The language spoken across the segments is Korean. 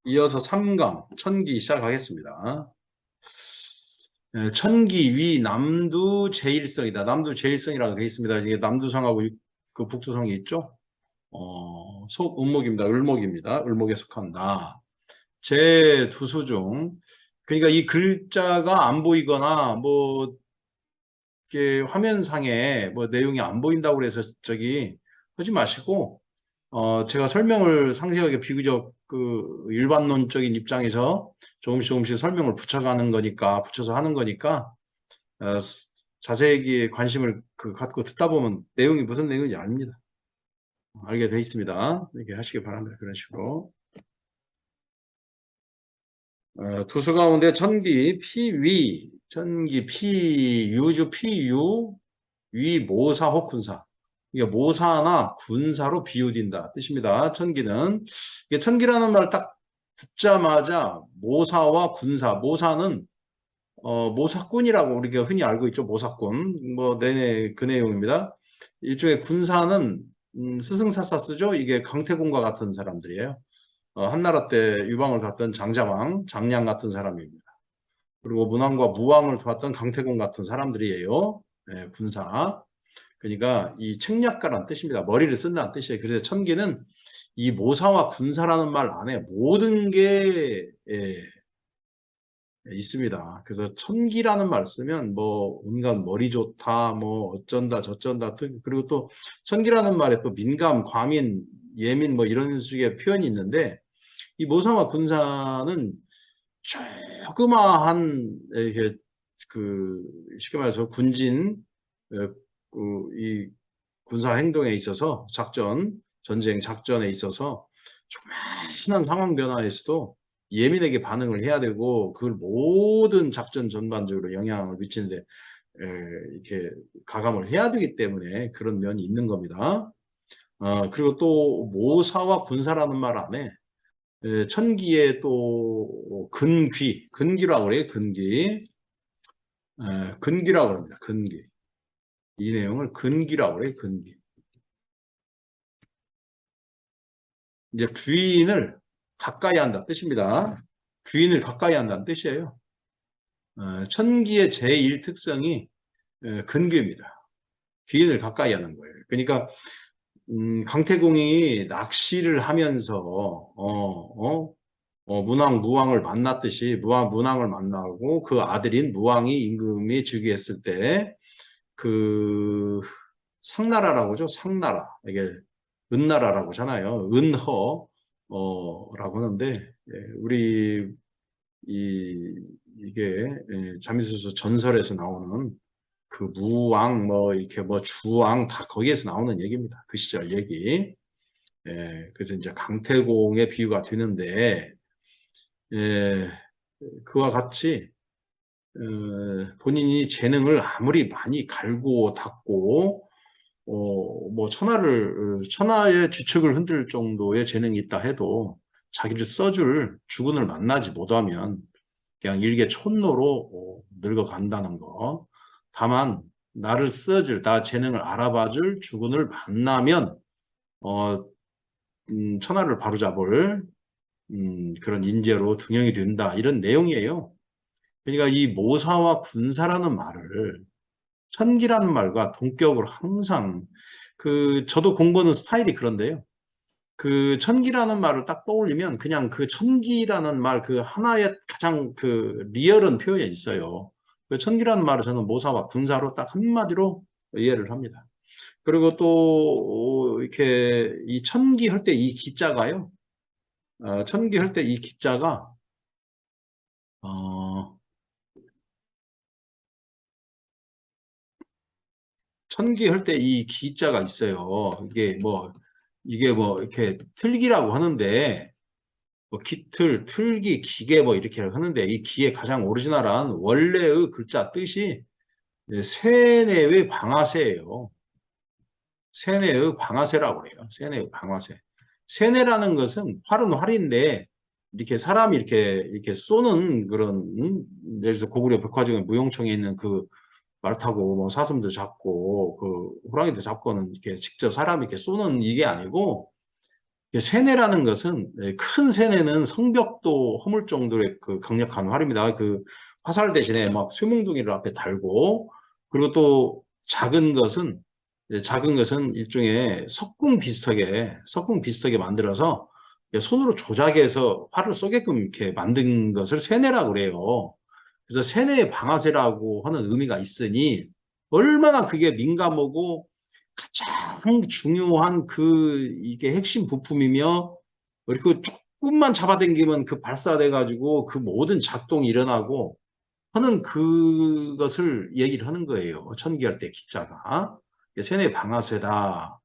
이어서 3강 천기 시작하겠습니다. 천기 위 남두 제일성이다. 남두 제일성이라고 되어 있습니다. 이게 남두성하고 그 북두성이 있죠. 속 음목입니다. 을목입니다. 을목에 속한다. 제 두수 중 그러니까 이 글자가 안 보이거나 뭐 이렇게 화면상에 뭐 내용이 안 보인다고 그래서 저기 하지 마시고 제가 설명을 상세하게 비교적 그 일반론적인 입장에서 조금씩 설명을 붙여가는 거니까, 붙여서 하는 거니까, 어, 자세히 관심을 갖고 듣다 보면 내용이 무슨 내용인지 압니다. 알게 돼 있습니다. 이렇게 하시기 바랍니다. 그런 식으로. 두수 가운데 천기, 피위, 천기, 피유주, 피유, 위, 모사, 혹군사. 이게 모사나 군사로 비유된다 뜻입니다. 천기는. 이게 천기라는 말을 딱 듣자마자 모사와 군사, 모사는 모사꾼이라고 우리가 흔히 알고 있죠. 모사꾼. 뭐 내내 그 내용입니다. 일종의 군사는 스승사사 쓰죠. 이게 강태공과 같은 사람들이에요. 한나라 때 유방을 뒀던 장자왕, 장량 같은 사람입니다. 그리고 문왕과 무왕을 도왔던 강태공 같은 사람들이에요. 네, 군사. 그러니까 이 책략가란 뜻입니다. 머리를 쓴다는 뜻이에요. 그래서 천기는 이 모사와 군사라는 말 안에 모든 게 있습니다. 그래서 천기라는 말 쓰면 뭐 온갖 머리 좋다, 뭐 어쩐다 저쩐다, 그리고 또 천기라는 말에 또 민감, 과민, 예민 뭐 이런 식의 표현이 있는데 이 모사와 군사는 조그마한 이렇게 그 쉽게 말해서 군진 이 군사 행동에 있어서 전쟁 작전에 있어서 조그마한 상황 변화에서도 예민하게 반응을 해야 되고 그 모든 작전 전반적으로 영향을 미치는데 이렇게 가감을 해야 되기 때문에 그런 면이 있는 겁니다. 그리고 또 모사와 군사라는 말 안에 천기에 또 근기라고 그래요. 근기라고 합니다. 근기. 이 내용을 근기라고 그래요. 근기. 이제 귀인을 가까이 한다 뜻입니다. 귀인을 가까이 한다는 뜻이에요. 천기의 제1특성이 근기입니다. 귀인을 가까이 하는 거예요. 그러니까 강태공이 낚시를 하면서 문왕, 무왕을 만났듯이 문왕을 만나고 그 아들인 무왕이 임금이 즉위했을 때 그 상나라라고 하죠. 상나라. 이게 은나라라고 하잖아요. 라고 하는데 우리 이게 자미수서 전설에서 나오는 그 무왕 뭐 이렇게 뭐 주왕 다 거기에서 나오는 얘기입니다. 그 시절 얘기. 그래서 이제 강태공의 비유가 되는데 그와 같이 본인이 재능을 아무리 많이 갈고 닦고 뭐 천하의 주축을 흔들 정도의 재능이 있다 해도 자기를 써줄 주군을 만나지 못하면 그냥 일개 촌노로 늙어간다는 거. 다만 나를 써줄, 나 재능을 알아봐줄 주군을 만나면 천하를 바로잡을 그런 인재로 등용이 된다. 이런 내용이에요. 그러니까 이 모사와 군사라는 말을 천기라는 말과 동격으로 항상 저도 공부하는 스타일이 그런데요. 그 천기라는 말을 딱 떠올리면 그냥 그 천기라는 말 그 하나의 가장 그 리얼한 표현이 있어요. 그 천기라는 말을 저는 모사와 군사로 딱 한마디로 이해를 합니다. 그리고 또 이렇게 이 천기 할 때 이 기자가요. 천기 할 때 이 기자가 어, 천기 할 때 이 기자가 있어요. 이게 뭐 이렇게 틀기라고 하는데 뭐 기틀, 틀기, 기계 뭐 이렇게 하는데 이 기의 가장 오리지널한 원래의 글자 뜻이 세뇌의 방아쇠예요. 세뇌의 방아쇠라고 해요. 세뇌의 방아쇠. 세뇌라는 것은 활은 활인데 이렇게 사람이 이렇게 쏘는 그런 예를 들어서 고구려 백화점에 무용청에 있는 그 말 타고 뭐 사슴도 잡고 그 호랑이도 잡고는 이렇게 직접 사람이 이렇게 쏘는 이게 아니고 세뇌라는 것은 큰 세뇌는 성벽도 허물 정도의 그 강력한 활입니다. 그 화살 대신에 막 쇠몽둥이를 앞에 달고 그리고 또 작은 것은 일종의 석궁 비슷하게 만들어서 손으로 조작해서 활을 쏘게끔 이렇게 만든 것을 세뇌라고 그래요. 그래서 세뇌의 방아쇠라고 하는 의미가 있으니 얼마나 그게 민감하고 가장 중요한 이게 핵심 부품이며 그리고 조금만 잡아당기면 그 발사돼 가지고 그 모든 작동이 일어나고 하는 그것을 얘기를 하는 거예요. 천기할 때 기자가 세뇌 방아쇠다.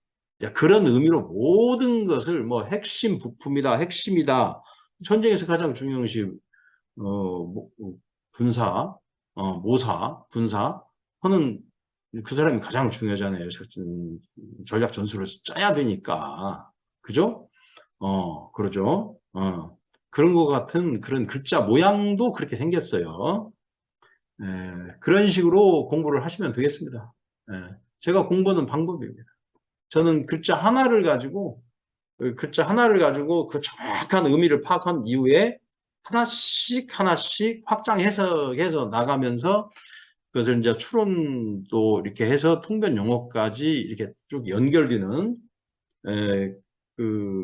그런 의미로 모든 것을 뭐 핵심 부품이다, 핵심이다. 전쟁에서 가장 중요한 것이 군사, 모사, 군사 하는 그 사람이 가장 중요하잖아요. 전략 전술을 짜야 되니까. 그죠? 그러죠. 그런 것 같은 그런 글자 모양도 그렇게 생겼어요. 그런 식으로 공부를 하시면 되겠습니다. 제가 공부하는 방법입니다. 저는 글자 하나를 가지고 그 정확한 의미를 파악한 이후에 하나씩 하나씩 확장 해석해서 나가면서 그것을 이제 추론도 이렇게 해서 통변 용어까지 이렇게 쭉 연결되는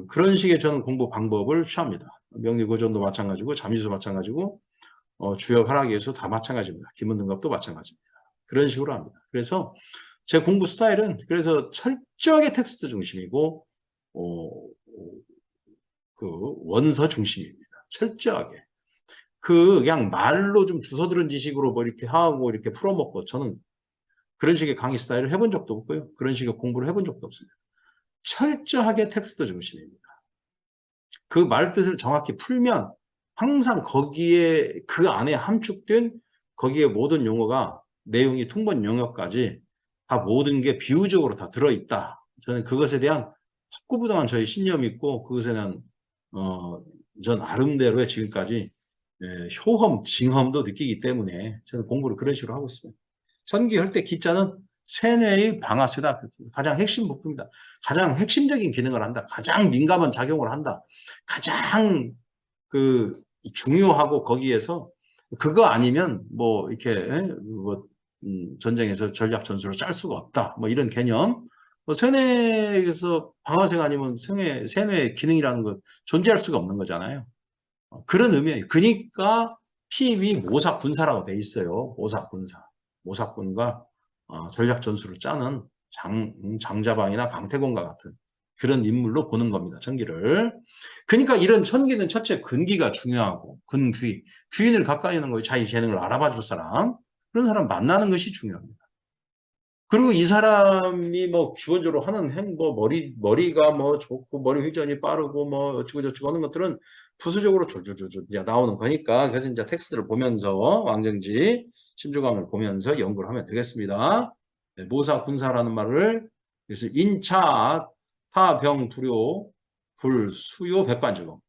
그런 식의 저는 공부 방법을 취합니다. 명리고전도 마찬가지고 잠수도 마찬가지고 주역 하락에서 다 마찬가지입니다. 기본등급도 마찬가지입니다. 그런 식으로 합니다. 그래서 제 공부 스타일은 그래서 철저하게 텍스트 중심이고 어, 그 원서 중심입니다. 철저하게. 그냥 말로 좀 주워 들은 지식으로 뭐 이렇게 하고 이렇게 풀어먹고 저는 그런 식의 강의 스타일을 해본 적도 없고요. 그런 식의 공부를 해본 적도 없습니다. 철저하게 텍스트 중심입니다. 그 말뜻을 정확히 풀면 항상 거기에 그 안에 함축된 거기에 모든 용어가 내용이 통번 영역까지 다 모든 게 비유적으로 다 들어있다. 저는 그것에 대한 확고부동한 저희 신념이 있고 그것에 대한 전 나름대로의 지금까지 효험, 징험도 느끼기 때문에 저는 공부를 그런 식으로 하고 있습니다. 전기할 때 기자는 세뇌의 방아쇠다. 가장 핵심 부품이다. 가장 핵심적인 기능을 한다. 가장 민감한 작용을 한다. 가장 그 중요하고 거기에서 그거 아니면 뭐 이렇게 뭐 전쟁에서 전략 전술을 짤 수가 없다. 뭐 이런 개념. 뭐 세뇌에서 방아쇠가 아니면 세뇌의 기능이라는 건 존재할 수가 없는 거잖아요. 그런 의미예요. 그러니까 피위 모사 군사라고 돼 있어요. 모사 군사. 모사군과 전략 전술을 짜는 장자방이나 강태공과 같은 그런 인물로 보는 겁니다. 천기를. 그러니까 이런 천기는 첫째 근기가 중요하고 근귀. 귀인을 가까이 있는 거예요. 자기 재능을 알아봐 줄 사람. 그런 사람 만나는 것이 중요합니다. 그리고 이 사람이 뭐 기본적으로 하는 뭐 머리가 뭐 좋고 머리 회전이 빠르고 뭐 어쩌고 저쩌고 하는 것들은 부수적으로 줄줄줄줄 나오는 거니까 그래서 이제 텍스트를 보면서 왕정지 심주광을 보면서 연구를 하면 되겠습니다. 네, 모사 군사라는 말을 그래서 인차 타병 불요 불수요 백관주공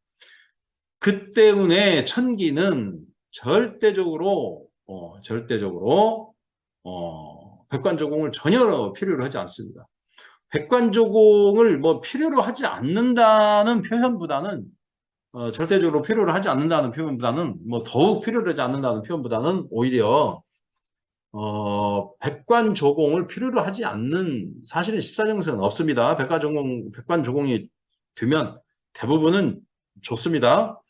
그 때문에 천기는 절대적으로 백관조공을 전혀 필요로 하지 않습니다. 백관조공을 뭐 필요로 하지 않는다는 표현보다는 절대적으로 필요로 하지 않는다는 표현보다는 뭐 더욱 필요로 하지 않는다는 표현보다는 오히려 백관조공을 필요로 하지 않는 사실은 십사정승은 없습니다. 백관조공이 되면 대부분은 좋습니다.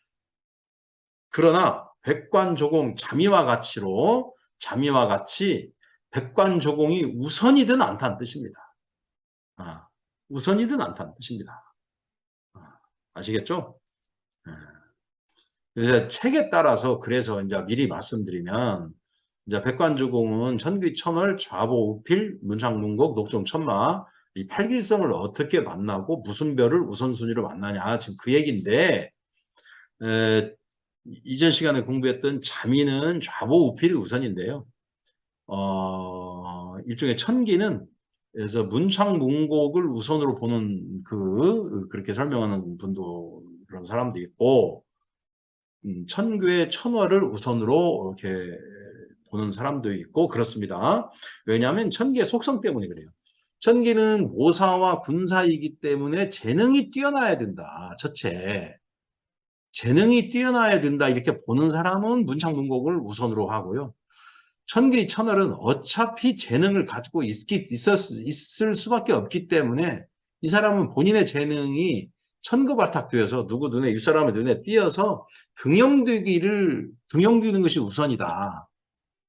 그러나 백관조공 자미와 같이 백관조공이 우선이든 않다는 뜻입니다. 우선이든 않다는 뜻입니다. 아시겠죠? 그래서 책에 따라서 그래서 이제 미리 말씀드리면 이제 백관조공은 천귀천월 좌보우필 문창문곡 녹종천마 이 팔길성을 어떻게 만나고 무슨 별을 우선순위로 만나냐 지금 그 얘기인데 이전 시간에 공부했던 자미는 좌보우필이 우선인데요. 일종의 천기는 그래서 문창문곡을 우선으로 보는 그렇게 설명하는 분도 그런 사람도 있고 천괴 천월을 우선으로 이렇게 보는 사람도 있고 그렇습니다. 왜냐하면 천기의 속성 때문에 그래요. 천기는 모사와 군사이기 때문에 재능이 뛰어나야 된다. 첫째. 재능이 뛰어나야 된다. 이렇게 보는 사람은 문창문곡을 우선으로 하고요. 천기, 천월은 어차피 재능을 가지고 있을 수밖에 없기 때문에 이 사람은 본인의 재능이 천급발탁되어서 누구 눈에, 윗사람의 눈에 띄어서 등용되는 것이 우선이다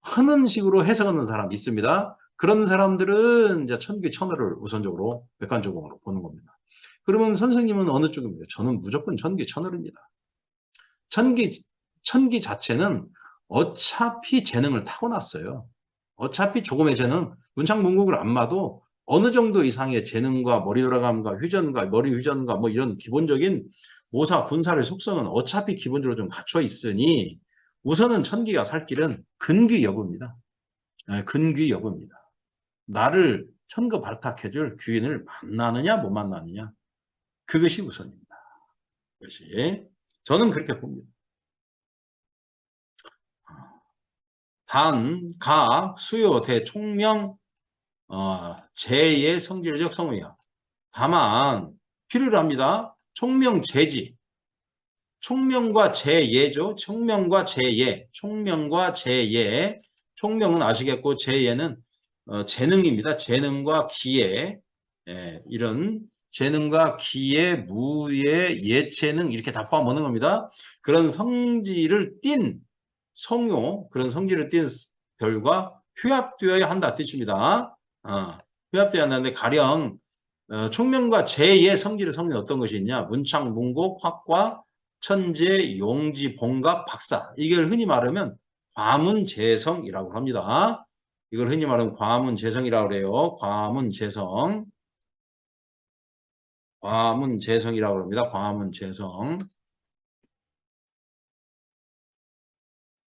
하는 식으로 해석하는 사람이 있습니다. 그런 사람들은 이제 천기, 천월을 우선적으로 백관적으로 보는 겁니다. 그러면 선생님은 어느 쪽입니까? 저는 무조건 천기, 천월입니다. 천기, 천기 자체는 어차피 재능을 타고났어요. 어차피 조금의 재능, 문창문곡을 안 봐도 어느 정도 이상의 재능과 머리 돌아감과 회전과 머리 회전과 뭐 이런 기본적인 모사, 군사의 속성은 어차피 기본적으로 좀 갖춰 있으니 우선은 천기가 살 길은 근귀 여부입니다. 근귀 여부입니다. 나를 천거 발탁해줄 귀인을 만나느냐 못 만나느냐 그것이 우선입니다. 그것이 저는 그렇게 봅니다. 단, 가, 수요, 대, 총명, 제의 성질적 성의야. 다만 필요로 합니다. 총명, 제지. 총명과 제예죠. 총명과 제예. 총명과 제예. 총명은 아시겠고 제예는 재능입니다. 재능과 기예. 이런 재능과 기예, 무예, 예체능 이렇게 다 포함하는 겁니다. 그런 성질을 띤 성요, 그런 성질을 띤 별과 휴합되어야 한다 뜻입니다. 휴합되어야 한다는데 가령 총명과 제의 성질의 성은 어떤 것이 있냐? 문창, 문곡, 확과, 천재, 용지, 봉각, 박사. 이걸 흔히 말하면 과문재성이라고 합니다. 이걸 흔히 말하면 과문재성이라고 그래요. 과문재성. 과문재성이라고 합니다. 과문재성.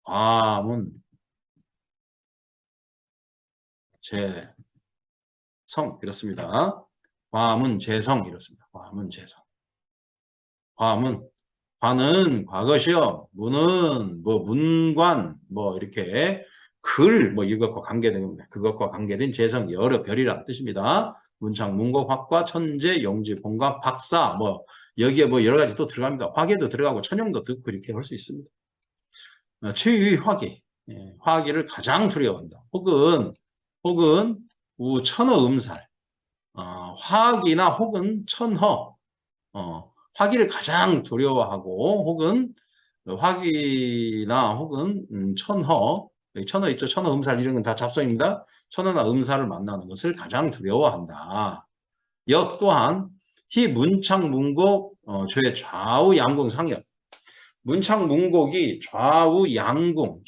과문재성 이렇습니다. 과문재성 이렇습니다. 과문재성. 과문. 과는 과것이요. 문은 뭐 문관 뭐 이렇게 글 뭐 이것과 관계된 그것과 관계된 재성 여러 별이라는 뜻입니다. 문창, 문곡, 확과, 천재, 용지, 봉각, 박사 뭐 여기에 뭐 여러 가지 또 들어갑니다. 화계도 들어가고 천용도 듣고 이렇게 할 수 있습니다. 최유의 화계, 화계를 가장 두려워한다. 혹은 천어 음살, 화기나 혹은 천허, 화기를 가장 두려워하고 혹은 화기나 혹은 천허, 천허 있죠. 천허 음살 이런 건 다 잡성입니다. 천허나 음살을 만나는 것을 가장 두려워한다. 역 또한 희 문창 문곡 조의 좌우 양궁 상역. 문창 문곡이 좌우 양궁,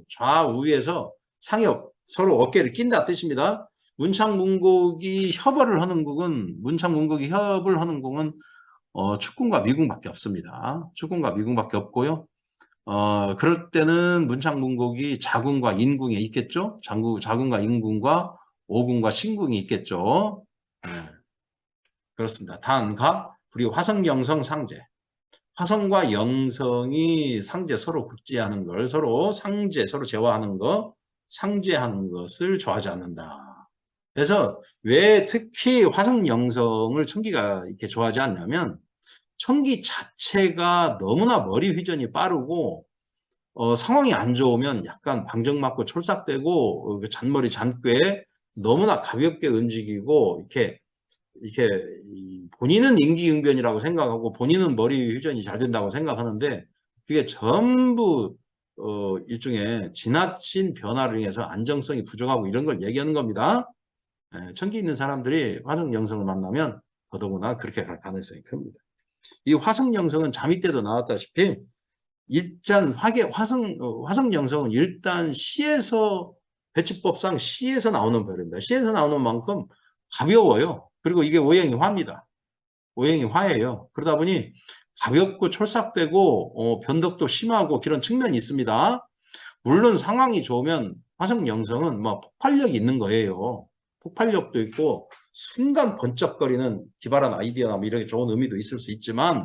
좌우에서 상역 서로 어깨를 낀다 뜻입니다. 문창 문곡이 협을 하는 곡은 축궁과 미궁밖에 없습니다. 축궁과 미궁밖에 없고요. 그럴 때는 문창문곡이 자궁과 인궁에 있겠죠. 자궁과 인궁과 오궁과 신궁이 있겠죠. 네, 그렇습니다. 단가 그리고 화성영성 상제. 화성과 영성이 상제 서로 급제하는 걸 서로 제어하는 거 상제하는 것을 좋아하지 않는다. 그래서 왜 특히 화성영성을 천기가 이렇게 좋아하지 않냐면 천기 자체가 너무나 머리 회전이 빠르고 상황이 안 좋으면 약간 방정 맞고 촐싹대고 잔머리 잔꾀 너무나 가볍게 움직이고 이렇게 본인은 임기응변이라고 생각하고 본인은 머리 회전이 잘 된다고 생각하는데 그게 전부 일종의 지나친 변화를 인해서 안정성이 부족하고 이런 걸 얘기하는 겁니다. 천기 있는 사람들이 화성영성을 만나면 더더구나 그렇게 갈 가능성이 큽니다. 이 화성영성은 잠이 때도 나왔다시피 일단 화성영성은 일단 시에서 배치법상 시에서 나오는 별입니다. 시에서 나오는 만큼 가벼워요. 그리고 이게 오행이 화입니다. 오행이 화예요. 그러다 보니 가볍고 촐싹되고 변덕도 심하고 그런 측면이 있습니다. 물론 상황이 좋으면 화성영성은 뭐 폭발력이 있는 거예요. 폭발력도 있고 순간 번쩍거리는 기발한 아이디어나 뭐 이런 좋은 의미도 있을 수 있지만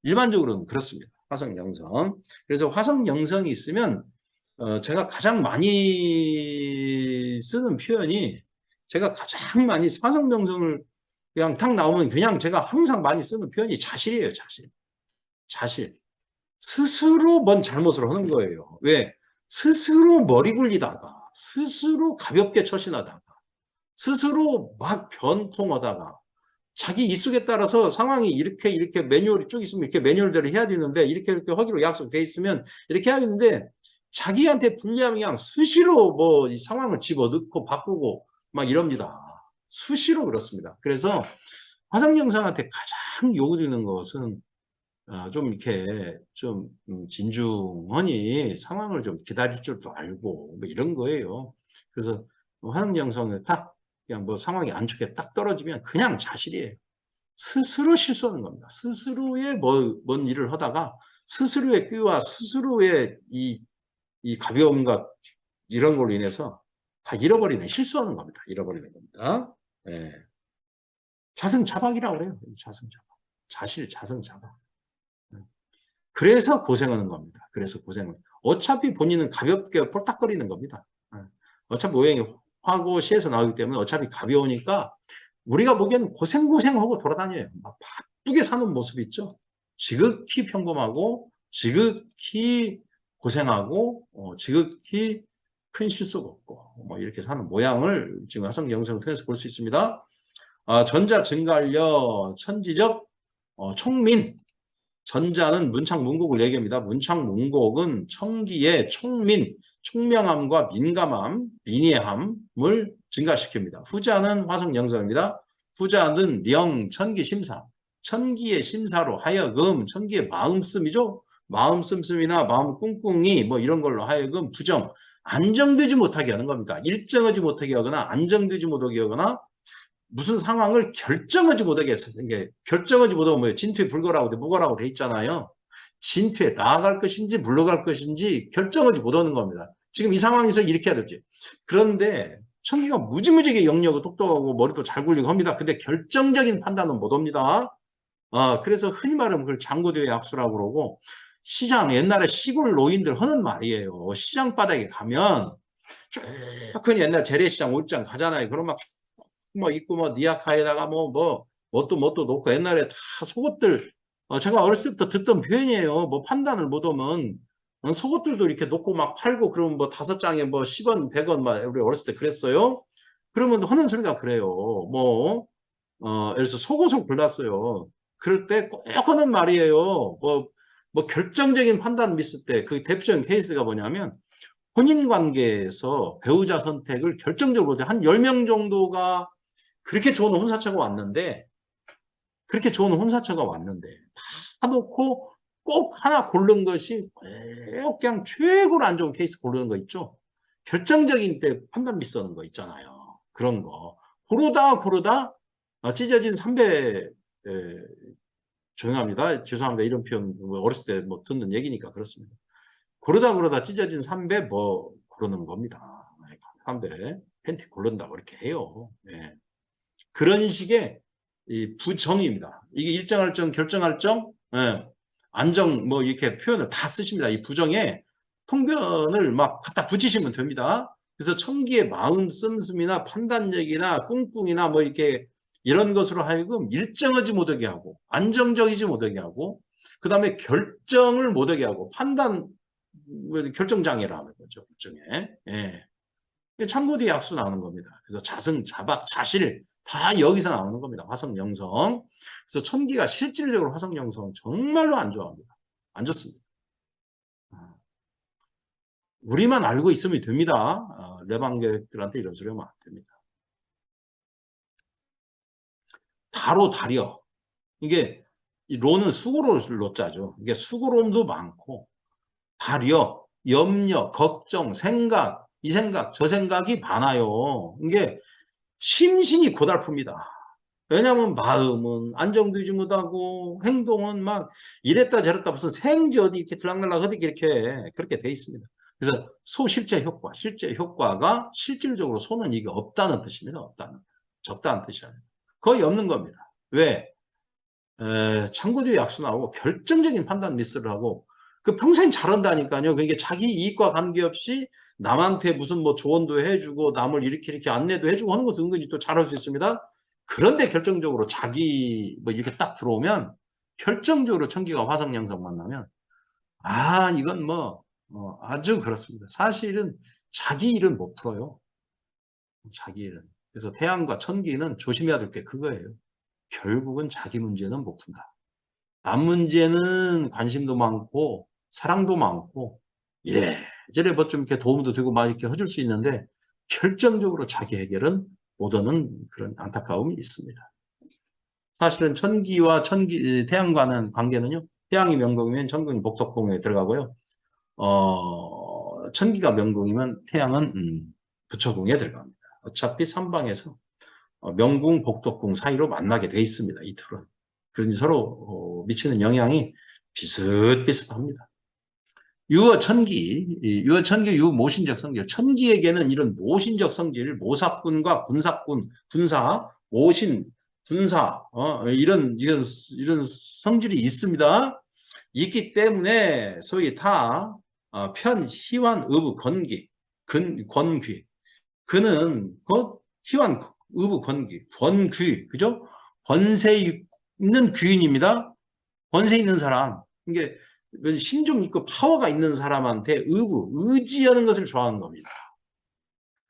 일반적으로는 그렇습니다. 화성영성. 그래서 화성영성이 있으면 제가 가장 많이 쓰는 표현이 제가 가장 많이 화성명성을 그냥 탁 나오면 그냥 제가 항상 많이 쓰는 표현이 자실이에요. 자실. 자실. 스스로 뭔 잘못을 하는 거예요. 왜? 스스로 머리 굴리다가, 스스로 가볍게 처신하다가, 스스로 막 변통하다가, 자기 이속에 따라서 상황이 이렇게 매뉴얼이 쭉 있으면 이렇게 매뉴얼대로 해야 되는데, 이렇게 하기로 약속돼 있으면 이렇게 해야 되는데, 자기한테 불리하면 그냥 수시로 뭐 이 상황을 집어넣고 바꾸고 막 이럽니다. 수시로 그렇습니다. 그래서 화성영상한테 가장 요구되는 것은 좀 이렇게 좀 진중하니 상황을 좀 기다릴 줄도 알고 뭐 이런 거예요. 그래서 화성영상을 딱 그냥 뭐 상황이 안 좋게 딱 떨어지면 그냥 자실이에요. 스스로 실수하는 겁니다. 스스로의 뭔 일을 하다가 스스로의 끼와 스스로의 이 가벼움과 이런 걸로 인해서 다 잃어버리는, 실수하는 겁니다. 잃어버리는 겁니다. 예. 자승자박이라고 그래요. 자승자박. 자승자박. 예. 그래서 고생하는 겁니다. 그래서 고생을. 어차피 본인은 가볍게 폴딱거리는 겁니다. 예. 어차피 모양이 화고 시에서 나오기 때문에 어차피 가벼우니까 우리가 보기에는 고생하고 돌아다녀요. 막 바쁘게 사는 모습 있죠. 지극히 평범하고 지극히 고생하고 지극히 큰 실수가 없고 뭐 이렇게 사는 모양을 지금 화성 영상을 통해서 볼 수 있습니다. 전자 증가하려 천지적 총민. 전자는 문창문곡을 얘기합니다. 문창문곡은 청기의 총민, 총명함과 민감함, 민의함을 증가시킵니다. 후자는 화성영성입니다. 후자는 령, 천기심사. 천기의 심사로 하여금, 천기의 마음씀이죠. 마음씀씀이나 마음 꿍꿍이 뭐 이런 걸로 하여금 부정, 안정되지 못하게 하는 겁니다. 일정하지 못하게 하거나 안정되지 못하게 하거나 무슨 상황을 결정하지 못하게 했어요. 이게 결정하지 못하면 뭐예요? 진퇴 불거라고 무거라고 돼 있잖아요. 진퇴 나아갈 것인지 물러갈 것인지 결정하지 못하는 겁니다. 지금 이 상황에서 이렇게 해야 될지. 그런데 천기가 무지무지하게 영리하고 똑똑하고 머리도 잘 굴리고 합니다. 근데 결정적인 판단은 못 합니다. 그래서 흔히 말하면 그걸 장고대의 악수라고 그러고 시장 옛날에 시골 노인들 하는 말이에요. 시장 바닥에 가면 쭉 흔히 옛날 재래시장 옷장 가잖아요. 그럼 막 뭐 있고 뭐 니아카에다가 뭣도 놓고 옛날에 다 속옷들 제가 어렸을 때부터 듣던 표현이에요. 뭐 판단을 못하면 속옷들도 이렇게 놓고 막 팔고 그러면 뭐 5장에 뭐 10원, 100원 막 우리 어렸을 때 그랬어요. 그러면 하는 소리가 그래요. 예를 들어서 속옷을 골랐어요. 그럴 때 꼭 하는 말이에요. 뭐 결정적인 판단 미스 때 그 대표적인 케이스가 뭐냐면 혼인 관계에서 배우자 선택을 결정적으로 한 10명 정도가 그렇게 좋은 혼사처가 왔는데 다 놓고 꼭 하나 고른 것이 꼭 그냥 최고로 안 좋은 케이스 고르는 거 있죠. 결정적인 때 판단 미스하는 거 있잖아요. 그런 거 고르다 찢어진 삼배 조용합니다. 죄송합니다. 이런 표현 어렸을 때 뭐 듣는 얘기니까 그렇습니다. 고르다 찢어진 삼배 뭐 고르는 겁니다. 삼배 팬티 고른다고 이렇게 해요. 예. 그런 식의 이 부정입니다. 이게 일정할정, 결정할정, 예, 안정 뭐 이렇게 표현을 다 쓰십니다. 이 부정에 통변을 막 갖다 붙이시면 됩니다. 그래서 청기의 마음 씀씀이나 판단력이나 꿍꿍이나 뭐 이렇게 이런 것으로 하여금 일정하지 못하게 하고 안정적이지 못하게 하고 그 다음에 결정을 못하게 하고 판단 결정장애라는 거죠. 결정에. 예. 참고뒤 약수 나오는 겁니다. 그래서 자승, 자박, 자실 다 여기서 나오는 겁니다. 화성영성. 그래서 천기가 실질적으로 화성영성 정말로 안 좋아합니다. 안 좋습니다. 우리만 알고 있으면 됩니다. 내방객들한테 이런 소리 하면 안 됩니다. 다로 다려. 이게 로는 수고로울 로자죠. 이게 수고로움도 많고 다려, 염려, 걱정, 생각, 이 생각, 저 생각이 많아요. 이게 심신이 고달픕니다. 왜냐하면 마음은 안정되지 못하고 행동은 막 이랬다 저랬다 무슨 생지 어디 이렇게 들락날락 어디 이렇게 그렇게 돼 있습니다. 그래서 소실제 효과, 실제 효과가 실질적으로 소는 이게 없다는 뜻입니다. 없다는. 적다는 뜻이 아니에요. 거의 없는 겁니다. 왜? 창고뒤에 약수 나오고 결정적인 판단 미스를 하고 그 평생 잘한다니까요. 그게 자기 이익과 관계없이 남한테 무슨 뭐 조언도 해주고 남을 이렇게 안내도 해주고 하는 것도 은근히 또 잘할 수 있습니다. 그런데 결정적으로 자기 뭐 이렇게 딱 들어오면 결정적으로 천기가 화성양성 만나면 이건 뭐 아주 그렇습니다. 사실은 자기 일은 못 풀어요. 자기 일은. 그래서 태양과 천기는 조심해야 될 게 그거예요. 결국은 자기 문제는 못 푼다. 남 문제는 관심도 많고 사랑도 많고 이래저래 뭐 좀 이렇게 도움도 되고 막 이렇게 해줄 수 있는데 결정적으로 자기 해결은 못하는 그런 안타까움이 있습니다. 사실은 천기와 태양과는 관계는요. 태양이 명궁이면 천궁이 복덕궁에 들어가고요. 천기가 명궁이면 태양은 부처궁에 들어갑니다. 어차피 삼방에서 명궁, 복덕궁 사이로 만나게 돼 있습니다. 이 둘은. 그러니 서로 미치는 영향이 비슷비슷합니다. 유어천기, 유모신적 성질. 천기에게는 이런 모신적 성질, 모사꾼과 군사꾼, 군사, 모신, 군사, 이런 성질이 있습니다. 있기 때문에 소위 편, 희환, 의부, 권귀. 그는 희환, 의부, 권귀, 그죠? 권세 있는 귀인입니다. 권세 있는 사람. 이게 신좀 있고 파워가 있는 사람한테 의지하는 것을 좋아하는 겁니다.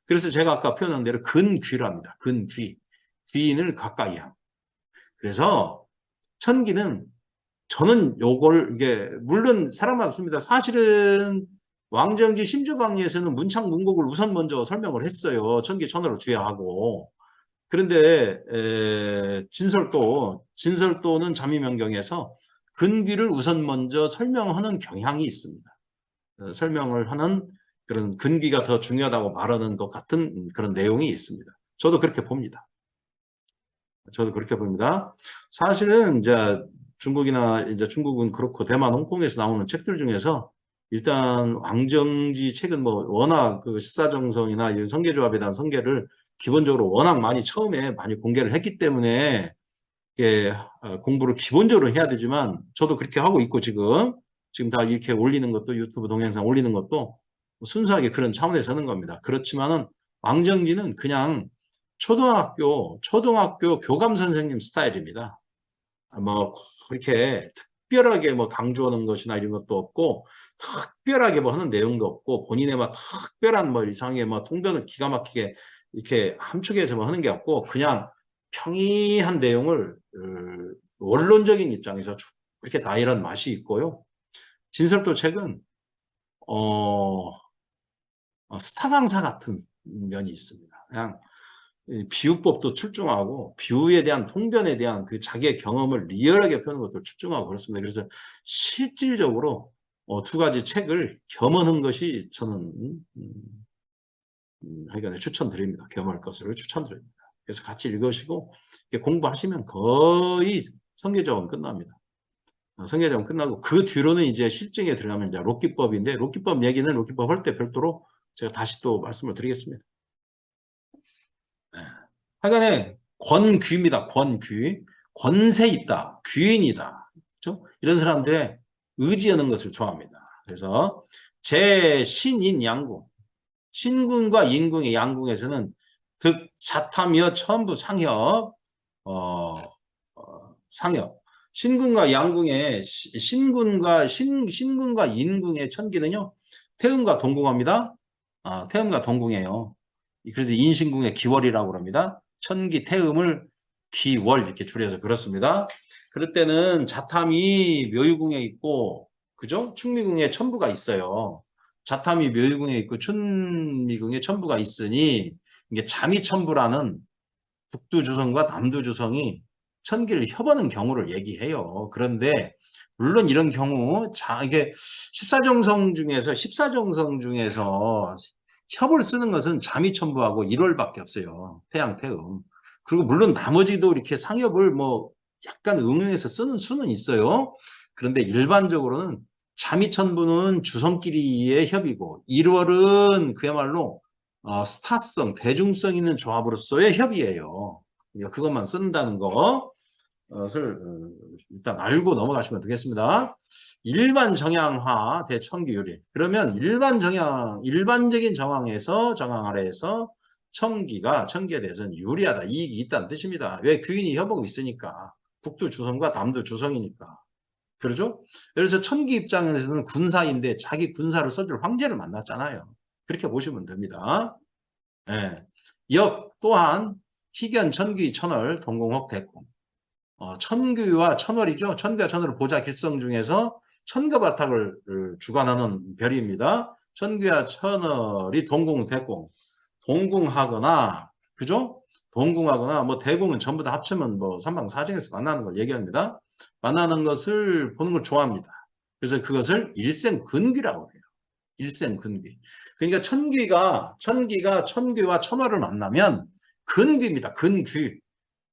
그래서 제가 아까 표현한 대로 근귀랍니다. 근귀. 귀인을 가까이 함. 그래서 천기는 저는 요걸 이게 물론 사람만 없습니다. 사실은 왕정지 심주강의에서는 문창 문곡을 우선 먼저 설명을 했어요. 천기 천어를 뒤에 하고. 그런데 진설도는 자미명경에서 근귀를 우선 먼저 설명하는 경향이 있습니다. 설명을 하는 그런 근귀가 더 중요하다고 말하는 것 같은 그런 내용이 있습니다. 저도 그렇게 봅니다. 사실은 이제 중국은 그렇고 대만, 홍콩에서 나오는 책들 중에서 일단 왕정지 책은 뭐 워낙 그 십사정성이나 이 성계조합에 대한 성계를 기본적으로 워낙 많이 처음에 많이 공개를 했기 때문에 공부를 기본적으로 해야 되지만 저도 그렇게 하고 있고 지금 다 이렇게 올리는 것도 유튜브 동영상 올리는 것도 순수하게 그런 차원에서 하는 겁니다. 그렇지만은 왕정지는 그냥 초등학교 교감 선생님 스타일입니다. 뭐 그렇게 특별하게 뭐 강조하는 것이나 이런 것도 없고 특별하게 뭐 하는 내용도 없고 본인의 막 특별한 뭐 이상의 뭐 통변을 기가 막히게 이렇게 함축해서 뭐 하는 게 없고 그냥 평이한 내용을 원론적인 입장에서 그렇게 나열한 맛이 있고요. 진설도 책은 스타 강사 같은 면이 있습니다. 그냥 비유법도 출중하고 비유에 대한 통변에 대한 그 자기의 경험을 리얼하게 펴는 것도 출중하고 그렇습니다. 그래서 실질적으로 두 가지 책을 겸하는 것이 저는 하여간에 추천드립니다. 겸할 것을 추천드립니다. 그래서 같이 읽으시고 공부하시면 거의 성계작은 끝납니다. 성계작은 끝나고 그 뒤로는 이제 실증에 들어가면 이제 롯기법인데 롯기법 얘기는 롯기법 할 때 별도로 제가 다시 또 말씀을 드리겠습니다. 네. 하여간에 권귀입니다. 권귀. 권세 있다. 귀인이다. 그렇죠? 이런 사람들의 의지하는 것을 좋아합니다. 그래서 제신인 양궁. 신궁과 인궁의 양궁에서는 득자탐이여 천부 상협. 상협. 신궁과 양궁의 신궁과 인궁의 천기는요. 태음과 동궁합니다. 태음과 동궁이에요. 그래서 인신궁의 기월이라고 합니다. 천기 태음을 기월 이렇게 줄여서 그렇습니다. 그럴 때는 자탐이 묘유궁에 있고 그죠? 충미궁에 천부가 있어요. 자탐이 묘유궁에 있고 춘미궁에 천부가 있으니 이게 자미천부라는 북두주성과 남두주성이 천기를 협하는 경우를 얘기해요. 그런데 물론 이런 경우 이게 십사정성 중에서 협을 쓰는 것은 자미천부하고 1월밖에 없어요. 태양, 태음. 그리고 물론 나머지도 이렇게 상협을 뭐 약간 응용해서 쓰는 수는 있어요. 그런데 일반적으로는 자미천부는 주성끼리의 협이고 1월은 그야말로 스타성, 대중성 있는 조합으로서의 협이에요. 그러니까 그것만 쓴다는 것을 일단 알고 넘어가시면 되겠습니다. 일반 정향화 대천기율이. 그러면 일반적인 정황에서, 정황 아래에서 천기에 대해서는 유리하다, 이익이 있다는 뜻입니다. 왜? 귀인이 협업이 있으니까. 북두 주성과 남두 주성이니까. 그러죠? 그래서 천기 입장에서는 군사인데 자기 군사를 써줄 황제를 만났잖아요. 그렇게 보시면 됩니다. 예. 역 또한 희견, 천귀, 천월, 동공혹, 대공. 천귀와 천월이죠. 천귀와 천월을 보자 길성 중에서 천과 바탁을 주관하는 별입니다. 천귀와 천월이 동공, 대공. 동궁하거나, 그죠? 동궁하거나, 뭐, 대궁은 전부 다 합치면 뭐, 삼방사정에서 만나는 걸 얘기합니다. 만나는 것을 보는 걸 좋아합니다. 그래서 그것을 일생근귀라고 해요. 일생근귀. 그러니까 천기가 천귀와 천월을 만나면 근귀입니다. 근귀.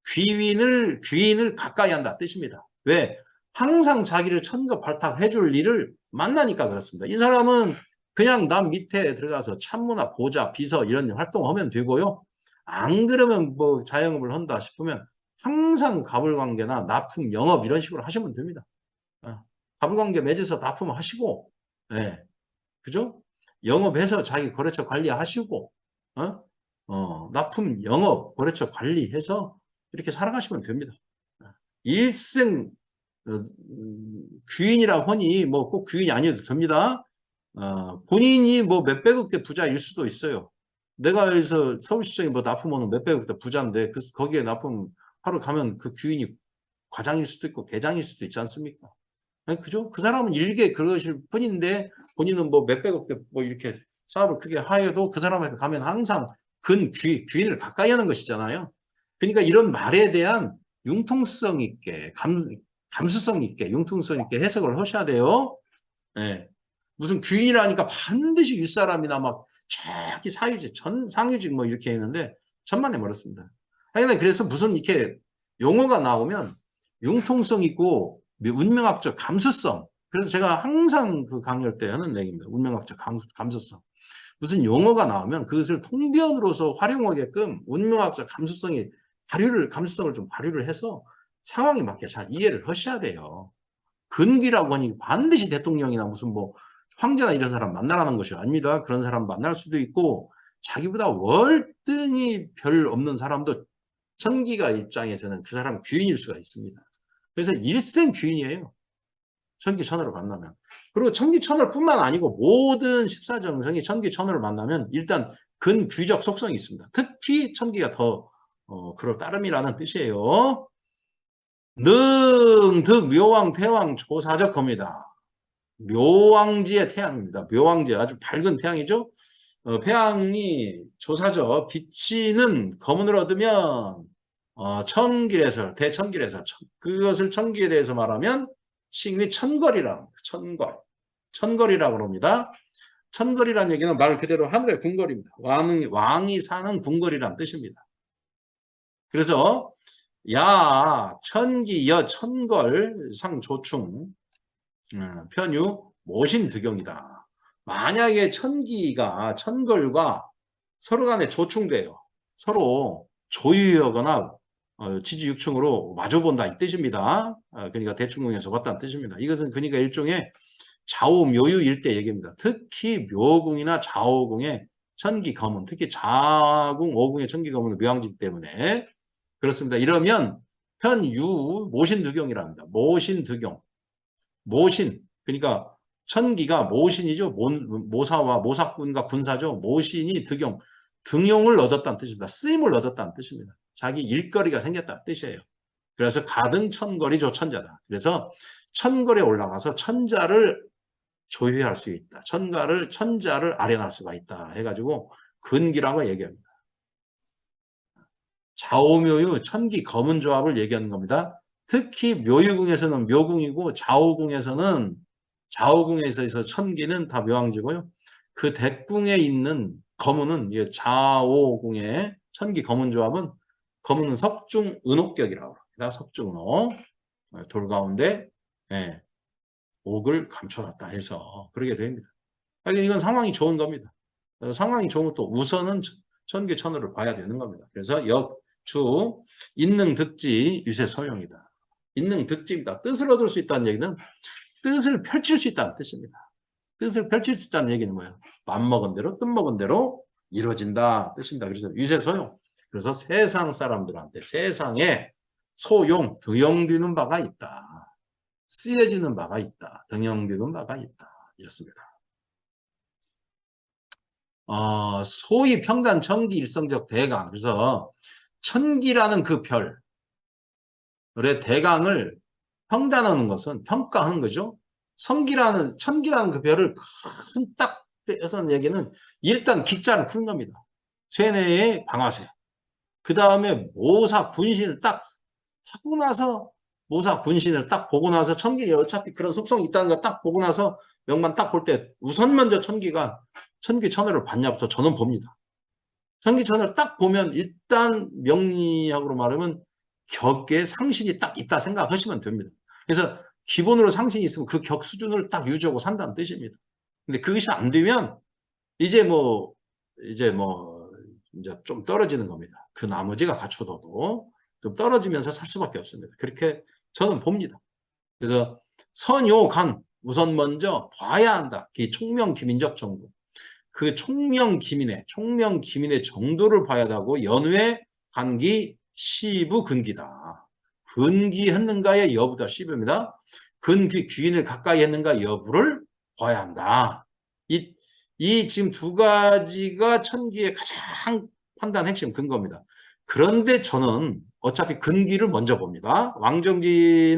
귀인을 가까이 한다 뜻입니다. 왜? 항상 자기를 천거 발탁해 줄 일을 만나니까 그렇습니다. 이 사람은 그냥 남 밑에 들어가서 참모나 보좌, 비서 이런 활동하면 되고요. 안 그러면 뭐 자영업을 한다 싶으면 항상 가불관계나 납품, 영업 이런 식으로 하시면 됩니다. 가불관계 맺어서 납품하시고, 예, 그죠? 영업해서 자기 거래처 관리하시고, 납품, 영업, 거래처 관리해서 이렇게 살아가시면 됩니다. 일생 귀인이라고 하니 뭐 꼭 귀인이 아니어도 됩니다. 본인이 뭐 몇백억 대 부자일 수도 있어요. 내가 여기서 서울시청에 뭐 납품하는 몇백억 대 부자인데 거기에 납품 하러 가면 그 귀인이 과장일 수도 있고 대장일 수도 있지 않습니까? 그죠? 그 사람은 일개 그러실 뿐인데 본인은 뭐 몇백억 대 뭐 이렇게 사업을 크게 하여도 그 사람한테 가면 항상 귀인을 가까이 하는 것이잖아요. 그러니까 이런 말에 대한 융통성 있게 감수성 있게 융통성 있게 해석을 하셔야 돼요. 네. 무슨 귀인이라니까 반드시 윗사람이나 막 저기 사유직, 상유직 뭐 이렇게 했는데 천만에 멀었습니다. 그래서 무슨 이렇게 용어가 나오면 융통성 있고 운명학적 감수성. 그래서 제가 항상 그 강의할 때 하는 얘기입니다. 운명학적 감수성. 무슨 용어가 나오면 그것을 통변으로서 활용하게끔 운명학적 감수성을 좀 발휘를 해서 상황에 맞게 잘 이해를 하셔야 돼요. 근기라고 하니 반드시 대통령이나 무슨 뭐 황제나 이런 사람 만나라는 것이 아닙니다. 그런 사람 만날 수도 있고 자기보다 월등히 별 없는 사람도 천기가 입장에서는 그 사람 귀인일 수가 있습니다. 그래서 일생 귀인이에요. 천기천월을 만나면. 그리고 천기천월뿐만 아니고 모든 십사정성이 천기천월을 만나면 일단 근귀적 속성이 있습니다. 특히 천기가 더 그럴 따름이라는 뜻이에요. 능, 득, 묘왕, 태왕, 조사적 겁니다. 묘왕지의 태양입니다. 묘왕지 아주 밝은 태양이죠. 태양이 조사적 비치는 검은을 얻으면 천길에서 대천길에서 그것을 천기에 대해서 말하면 칭이 천걸이라고 합니다. 천걸이라고 합니다. 천걸이라는 얘기는 말 그대로 하늘의 궁궐입니다. 왕이 사는 궁궐이라는 뜻입니다. 그래서 야 천기 여 천걸 상조충 편유 모신득용이다. 만약에 천걸과 서로 간에 조충돼요. 서로 조유하거나 지지육충으로 마주본다 이 뜻입니다. 그러니까 대충궁에서 봤다는 뜻입니다. 이것은 그러니까 일종의 좌우묘유 일대 얘기입니다. 특히 묘궁이나 좌우궁의 천기검은 특히 좌궁, 오궁의 천기검은 묘왕지기 때문에 그렇습니다. 이러면 편유 모신득용이랍니다. 모신 그러니까 천기가 모신이죠. 모사와 모사꾼과 군사죠. 모신이 등용을 얻었다는 뜻입니다. 쓰임을 얻었다는 뜻입니다. 자기 일거리가 생겼다는 뜻이에요. 그래서 가등 천거리 조천자다. 그래서 천거리에 올라가서 천자를 조회할 수 있다. 천자를 아련할 수가 있다. 해가지고 근기라고 얘기합니다. 좌우묘유 천기 검은 조합을 얘기하는 겁니다. 특히 묘유궁에서는 묘궁이고 좌우궁에서 천기는 다 묘왕지고요. 그 대궁에 있는 검은은 좌우궁의 천기 검은 조합은 검은은 석중 은옥격이라고 합니다. 석중 은옥 돌 가운데 옥을 감춰놨다 해서 그러게 됩니다. 그러니까 이건 상황이 좋은 겁니다. 상황이 좋은 것도 우선은 천기천호를 봐야 되는 겁니다. 그래서 역주 인능득지 유세소용이다. 인능득지입니다. 뜻을 얻을 수 있다는 얘기는 뜻을 펼칠 수 있다는 뜻입니다. 뜻을 펼칠 수 있다는 얘기는 뭐예요? 맘먹은 대로 뜻먹은 대로 이루어진다 뜻입니다. 그래서 유세소용. 그래서 세상 사람들한테 세상에 소용, 등용되는 바가 있다. 쓰여지는 바가 있다. 등용되는 바가 있다. 이렇습니다. 소위 평단 천기 일성적 대강. 그래서 천기라는 그 별의 대강을 평단하는 것은 평가하는 거죠. 천기라는 그 별을 큰 딱 떼서 얘기는 일단 기자를 푸는 겁니다. 세뇌의 방아쇠. 그 다음에 모사 군신을 딱 하고 나서 모사 군신을 딱 보고 나서 천기 어차피 그런 속성이 있다는 거 딱 보고 나서 명만 딱 볼 때 우선 먼저 천기 천호를 봤냐부터 저는 봅니다. 천기 천호를 딱 보면 일단 명리학으로 말하면 격의 상신이 딱 있다 생각하시면 됩니다. 그래서 기본으로 상신이 있으면 그 격 수준을 딱 유지하고 산다는 뜻입니다. 근데 그것이 안 되면 이제 이제 좀 떨어지는 겁니다. 그 나머지가 갖춰둬도 좀 떨어지면서 살 수밖에 없습니다. 그렇게 저는 봅니다. 그래서 선요간 우선 먼저 봐야 한다. 이 총명기민적 정도. 그 총명기민의 정도를 봐야 하고 연회 간기 시부 근기다. 근기했는가의 여부다. 시부입니다. 근기 귀인을 가까이 했는가 여부를 봐야 한다. 이 지금 두 가지가 천기의 가장 판단 핵심 근거입니다. 그런데 저는 어차피 근기를 먼저 봅니다. 왕정지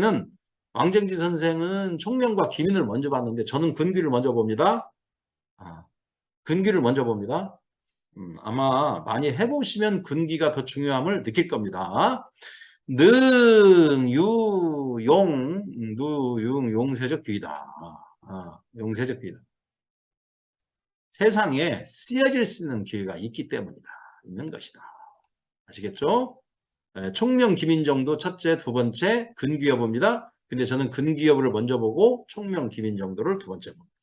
선생은 총명과 기민을 먼저 봤는데 저는 근기를 먼저 봅니다. 근기를 먼저 봅니다. 아마 많이 해보시면 근기가 더 중요함을 느낄 겁니다. 용세적 귀이다. 용세적 귀이다. 세상에 쓰여질 수 있는 기회가 있는 것이다. 아시겠죠? 총명 기민 정도 첫째, 두 번째 근기 여부입니다. 근데 저는 근기 여부를 먼저 보고 총명 기민 정도를 두 번째 봅니다.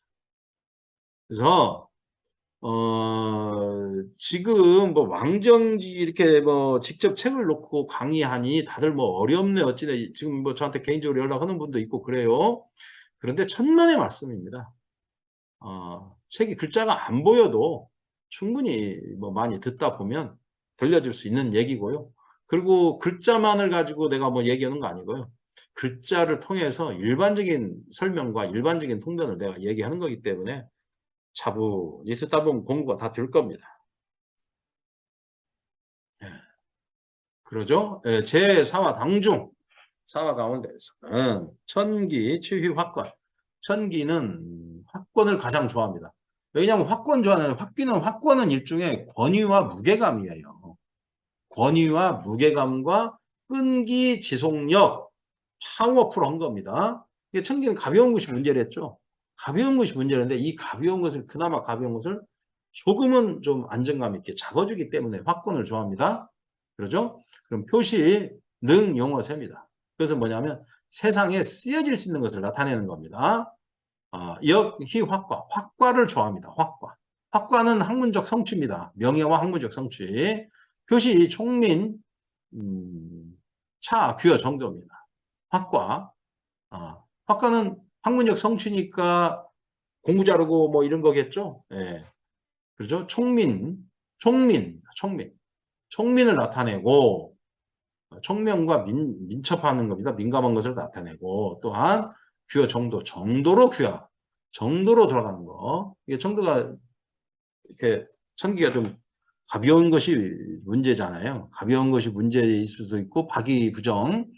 그래서 지금 왕정지 이렇게 직접 책을 놓고 강의하니 다들 어렵네 어찌네 지금 저한테 개인적으로 연락하는 분도 있고 그래요. 그런데 천만의 말씀입니다. 책이 글자가 안 보여도 충분히 많이 듣다 보면 들려줄 수 있는 얘기고요. 그리고 글자만을 가지고 내가 얘기하는 거 아니고요. 글자를 통해서 일반적인 설명과 일반적인 통변을 내가 얘기하는 거기 때문에 차분히 듣다 보면 공부가 다 될 겁니다. 예. 그러죠? 예, 제4화 당중, 사화 가운데서는 천기, 치휘, 확권. 천기는 확권을 가장 좋아합니다. 왜냐하면 확권은 일종의 권위와 무게감이에요. 권위와 무게감과 끈기, 지속력, 파워풀한 겁니다. 천기는 가벼운 것이 문제랬죠. 가벼운 것이 문제인데 이 그나마 가벼운 것을 조금은 좀 안정감 있게 잡아주기 때문에 확권을 좋아합니다. 그러죠? 그럼 표시, 능, 용어, 셉니다. 그래서 뭐냐면 세상에 쓰여질 수 있는 것을 나타내는 겁니다. 히, 확과를 좋아합니다. 확과는 학문적 성취입니다. 명예와 학문적 성취. 표시, 총민, 차, 귀어 정도입니다. 확과는 학문적 성취니까 공부 잘하고 이런 거겠죠? 예. 그렇죠? 총민을 나타내고 총명과 민첩하는 겁니다. 민감한 것을 나타내고 또한 귀화 정도로 정도로 들어가는 거. 이게 정도가 이렇게 천기가 좀 가벼운 것이 문제잖아요. 가벼운 것이 문제일 수도 있고 박이부정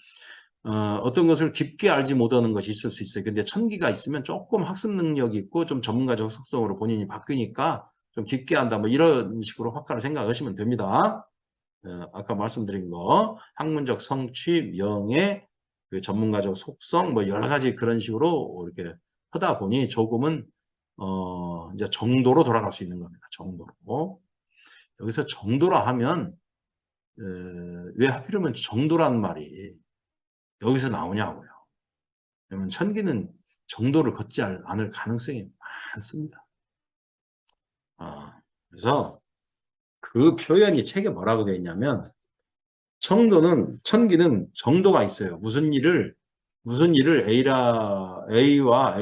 어떤 것을 깊게 알지 못하는 것이 있을 수 있어요. 근데 천기가 있으면 조금 학습 능력이 있고 좀 전문가적 속성으로 본인이 바뀌니까 좀 깊게 한다. 이런 식으로 확화를 생각하시면 됩니다. 아까 말씀드린 거 학문적 성취, 명예, 그 전문가적 속성 여러 가지 그런 식으로 이렇게 하다 보니 조금은 이제 정도로 돌아갈 수 있는 겁니다. 정도로. 여기서 정도라 하면 왜 하필이면 정도라는 말이 여기서 나오냐고요. 왜냐면 천기는 정도를 걷지 않을 가능성이 많습니다. 그래서 그 표현이 책에 뭐라고 되어 있냐면 천기는 정도가 있어요. 무슨 일을 무슨 일을 A와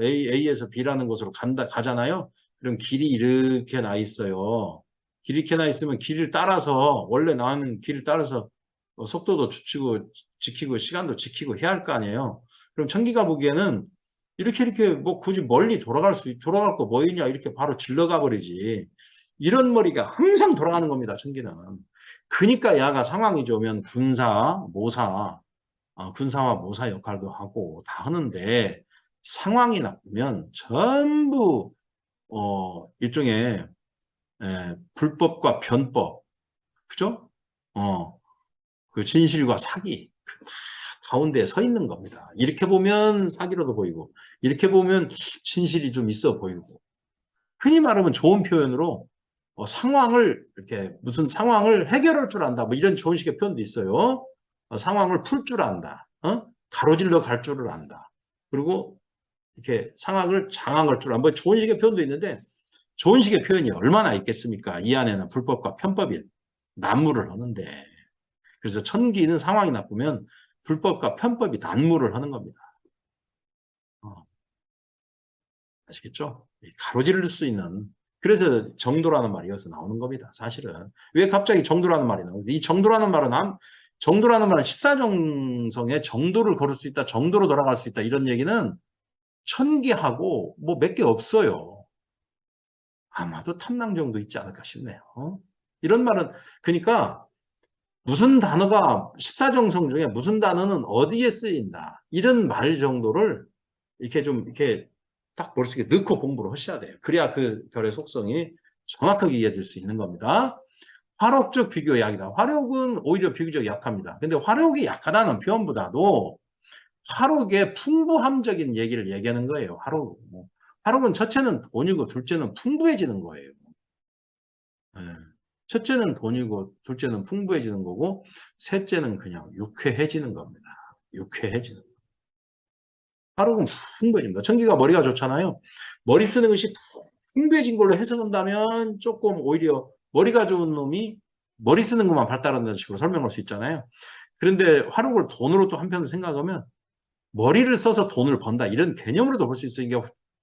A에서 B라는 곳으로 가잖아요. 그럼 길이 이렇게 나 있어요. 길이 이렇게 나 있으면 길을 따라서, 원래 나는 길을 따라서 속도도 지키고, 시간도 지키고 해야 할 거 아니에요. 그럼 천기가 보기에는 이렇게 뭐 굳이 멀리 돌아갈 거 뭐 있냐, 이렇게 바로 질러가 버리지. 이런 머리가 항상 돌아가는 겁니다, 천기는. 그러니까 야가 상황이 좋으면 군사, 모사, 군사와 모사 역할도 하고 다 하는데 상황이 나쁘면 전부 일종의 불법과 변법, 그죠? 그 진실과 사기 그 가운데에 서 있는 겁니다. 이렇게 보면 사기로도 보이고 이렇게 보면 진실이 좀 있어 보이고 흔히 말하면 좋은 표현으로 상황을 이렇게 무슨 상황을 해결할 줄 안다. 뭐 이런 좋은 식의 표현도 있어요. 상황을 풀 줄 안다. 가로질러 갈 줄을 안다. 그리고 이렇게 상황을 장악할 줄 안다. 뭐 좋은 식의 표현도 있는데 좋은 식의 표현이 얼마나 있겠습니까? 이 안에는 불법과 편법이 난무를 하는데 그래서 천기는 상황이 나쁘면 불법과 편법이 난무를 하는 겁니다. 어, 아시겠죠? 가로지를 수 있는 그래서 정도라는 말이 여기서 나오는 겁니다. 사실은 왜 갑자기 정도라는 말이 나오는지 이 정도라는 말은 십사정성의 정도를 걸을 수 있다, 정도로 돌아갈 수 있다 이런 얘기는 천기하고 뭐 몇 개 없어요. 아마도 탐낭 정도 있지 않을까 싶네요. 이런 말은 그러니까 무슨 단어가 십사정성 중에 무슨 단어는 어디에 쓰인다 이런 말 정도를 이렇게 좀 이렇게 딱 머릿속에 넣고 공부를 하셔야 돼요. 그래야 그 별의 속성이 정확하게 이해될 수 있는 겁니다. 화력적 비교 약이다. 화력은 오히려 비교적 약합니다. 근데 화력이 약하다는 표현보다도 화력의 풍부함적인 얘기를 얘기하는 거예요. 화력은 첫째는 돈이고 둘째는 풍부해지는 거예요. 예. 첫째는 돈이고 둘째는 풍부해지는 거고 셋째는 그냥 유쾌해지는 겁니다. 유쾌해지는. 화력은 풍부해집니다. 천기가 머리가 좋잖아요. 머리 쓰는 것이 풍부해진 걸로 해석한다면 조금 오히려 머리가 좋은 놈이 머리 쓰는 것만 발달한다는 식으로 설명할 수 있잖아요. 그런데 화력을 돈으로 또 한편으로 생각하면 머리를 써서 돈을 번다 이런 개념으로도 볼 수 있어요. 이게